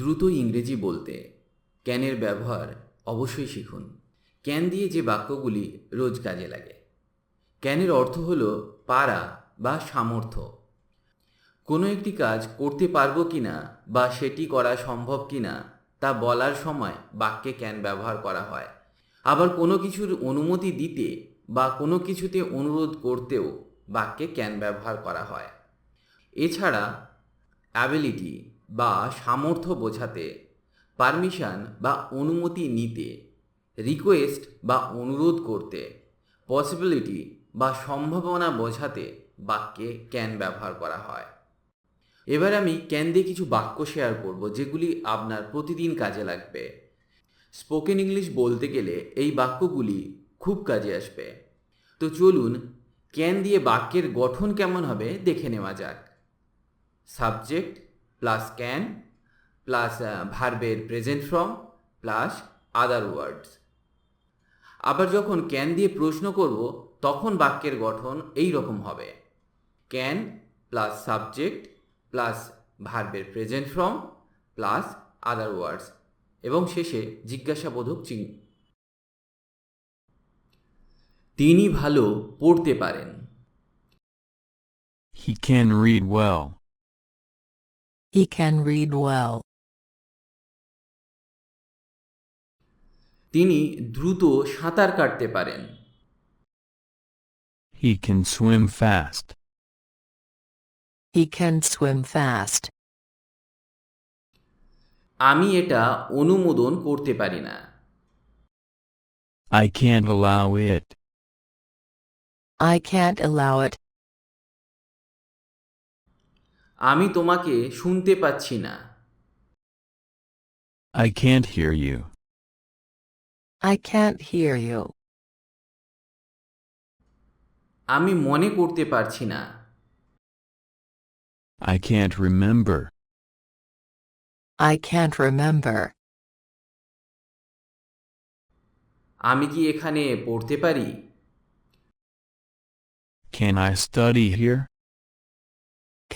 দ্রুত ইংরেজি বলতে ক্যানের ব্যবহার অবশ্যই শিখুন। ক্যান দিয়ে যে বাক্যগুলি রোজ কাজে লাগে। ক্যানের অর্থ হল পারা বা সামর্থ্য। কোনো একটি কাজ করতে পারবো কিনা বা সেটি করা সম্ভব কিনা তা বলার সময় বাক্যে ক্যান ব্যবহার করা হয়। আবার কোনো কিছুর অনুমতি দিতে বা কোনো কিছুতে অনুরোধ করতেও বাক্যে ক্যান ব্যবহার করা হয়। এছাড়া অ্যাবিলিটি বা সামর্থ্য বোঝাতে, পারমিশন বা অনুমতি নিতে, রিকোয়েস্ট বা অনুরোধ করতে, পসিবিলিটি বা সম্ভাবনা বোঝাতে বাক্যে ক্যান ব্যবহার করা হয়। এবার আমি ক্যান দিয়ে কিছু বাক্য শেয়ার করব যেগুলি আপনার প্রতিদিন কাজে লাগবে। স্পোকেন ইংলিশ বলতে গেলে এই বাক্যগুলি খুব কাজে আসবে। তো চলুন ক্যান দিয়ে বাক্যের গঠন কেমন হবে দেখে নেওয়া যাক। সাবজেক্ট প্লাস ক্যান প্লাস ভার্বের প্রেজেন্ট ফর্ম প্লাস আদার ওয়ার্ডস। আবার যখন ক্যান দিয়ে প্রশ্ন করব তখন বাক্যের গঠন এই রকম হবে: ক্যান প্লাস সাবজেক্ট প্লাস ভার্বের প্রেজেন্ট ফর্ম প্লাস আদার ওয়ার্ডস এবং শেষে জিজ্ঞাসাবোধক চিহ্ন। তিনি ভালো পড়তে পারেন। He can read well. He can read well. তিনি দ্রুত সাঁতার কাটতে পারেন। He can swim fast. He can swim fast. আমি এটা অনুমোদন করতে পারি না। I can't allow it. I can't allow it. আমি তোমাকে শুনতে পাচ্ছি না। I can't hear you. I can't hear you. আমি মনে করতে পারছি না। I can't remember. I can't remember. আমি কি এখানে পড়তে পারি? Can I study here?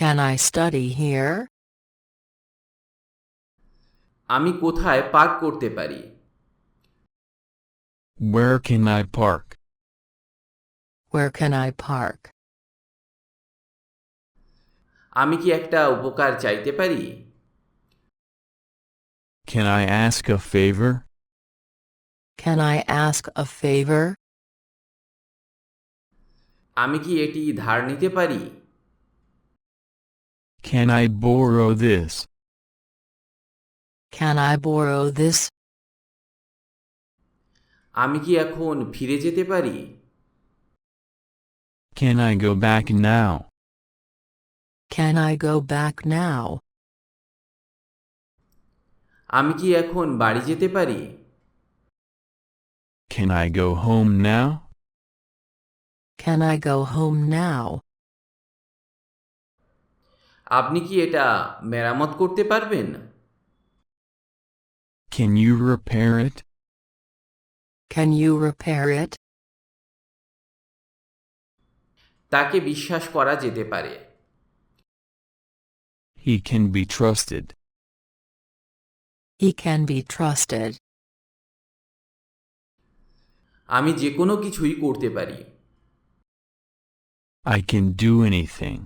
Can I study here? আমি কোথায় পার্ক করতে পারি? Where can I park? Where can I park? আমি কি একটা উপকার চাইতে পারি? Can I ask a favor? Can I ask a favor? আমি কি এটি ধার নিতে পারি? Can I borrow this? Can I borrow this? আমি কি এখন ফিরে যেতে পারি? Can I go back now? Can I go back now? আমি কি এখন বাড়ি যেতে পারি? Can I go home now? Can I go home now? আপনি কি এটা মেরামত করতে পারবেন? Can you repair it? Can you repair it? তাকে বিশ্বাস করা যেতে পারে। He can be trusted. He can be trusted. আমি যে কোনো কিছুই করতে পারি। I can do anything.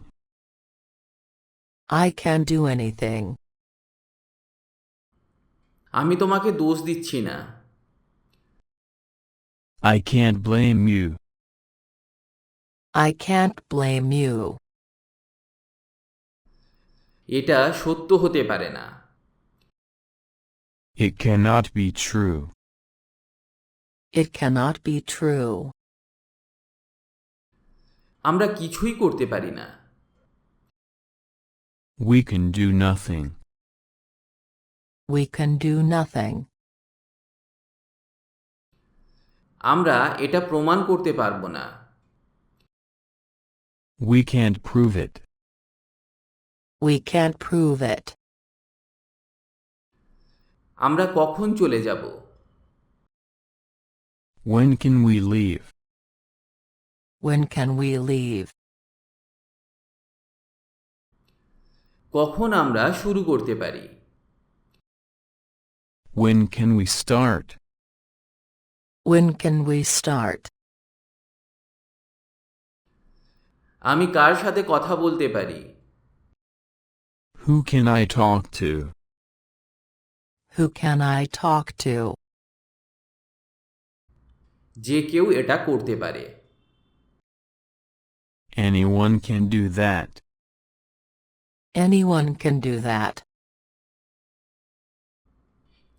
I can do anything. আমি তোমাকে দোষ দিচ্ছি না। I can't blame you. I can't blame you. এটা সত্য হতে পারে না। It cannot be true. It cannot be true. আমরা কিছুই করতে পারি না। We can do nothing. We can do nothing. আমরা এটা প্রমাণ করতে পারবো না। We can't prove it. We can't prove it. আমরা কখন চলে যাব? When can we leave? When can we leave? কখন আমরা শুরু করতে পারি? When can we start? When can we start? আমি কার সাথে কথা বলতে পারি? Who can I talk to? Who can I talk to? যে কেউ এটা করতে পারে। Anyone can do that. Anyone can do that.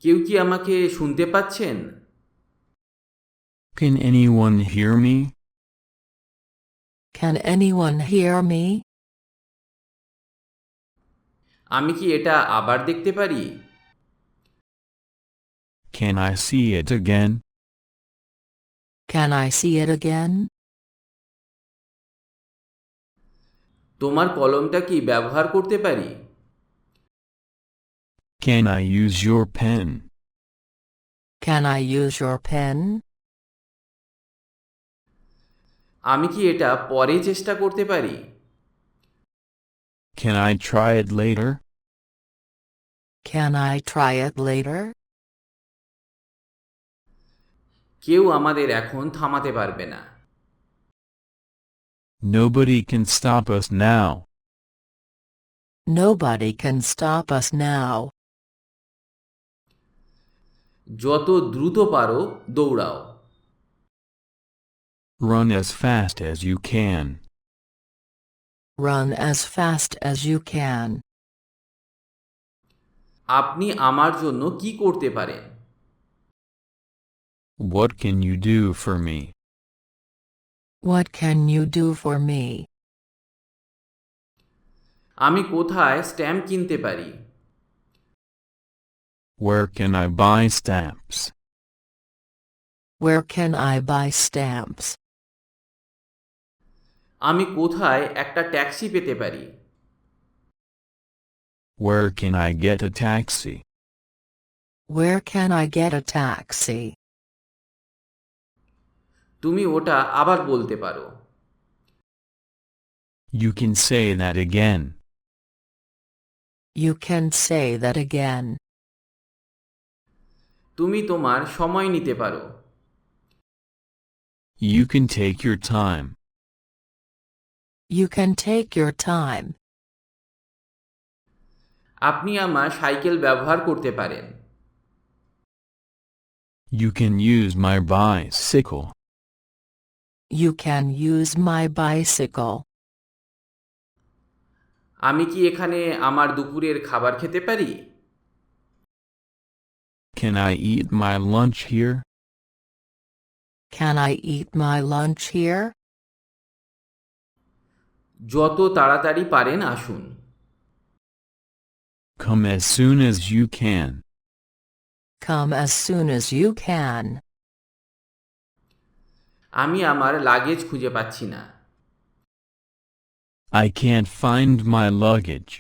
কেউ কি আমাকে শুনতে পাচ্ছেন? Can anyone hear me? Can anyone hear me? আমি কি এটা আবার দেখতে পারি? Can I see it again? Can I see it again? তোমার কলমটা কি ব্যবহার করতে পারি? Can I use your pen? Can I use your pen? আমি কি এটা পরে চেষ্টা করতে পারি? Can I try it later? Can I try it later? কেউ আমাদের এখন থামাতে পারবে না। Nobody can stop us now. Nobody can stop us now. যত দ্রুত পারো দৌড়াও। Run as fast as you can. Run as fast as you can. আপনি আমার জন্য কি করতে পারেন? What can you do for me? What can you do for me? আমি কোথায় স্ট্যাম্প কিনতে পারি? Where can I buy stamps? Where can I buy stamps? আমি কোথায় একটা ট্যাক্সি পেতে পারি? Where can I get a taxi? Where can I get a taxi? তুমি ওটা আবার বলতে পারো। You can say that again. You can say that again. তুমি তোমার সময় নিতে পারো। You can take your time. You can take your time. আপনি আমার সাইকেল ব্যবহার করতে পারেন। You can use my bicycle. You can use my bicycle. আমি কি এখানে আমার দুপুরের খাবার খেতে পারি? Can I eat my lunch here? Can I eat my lunch here? যত তাড়াতাড়ি পারেন আসুন। Come as soon as you can. Come as soon as you can. আমি আমার লাগেজ খুঁজে পাচ্ছি না। I can't find my luggage.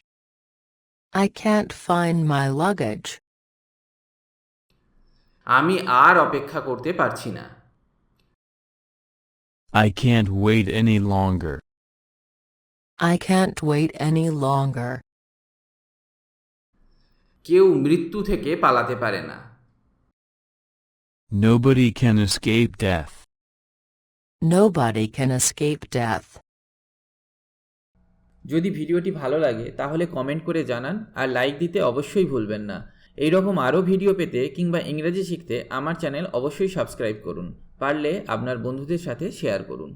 I can't find my luggage. আমি আর অপেক্ষা করতে পারছি না। I can't wait any longer. I can't wait any longer. কেউ মৃত্যু থেকে পালাতে পারে না। Nobody can escape death. Nobody can escape death. যদি ভিডিওটি ভালো লাগে তাহলে কমেন্ট করে জানান আর লাইক দিতে অবশ্যই ভুলবেন না। এই রকম আরও ভিডিও পেতে কিংবা ইংরেজি শিখতে আমার চ্যানেল অবশ্যই সাবস্ক্রাইব করুন। পারলে আপনার বন্ধুদের সাথে শেয়ার করুন।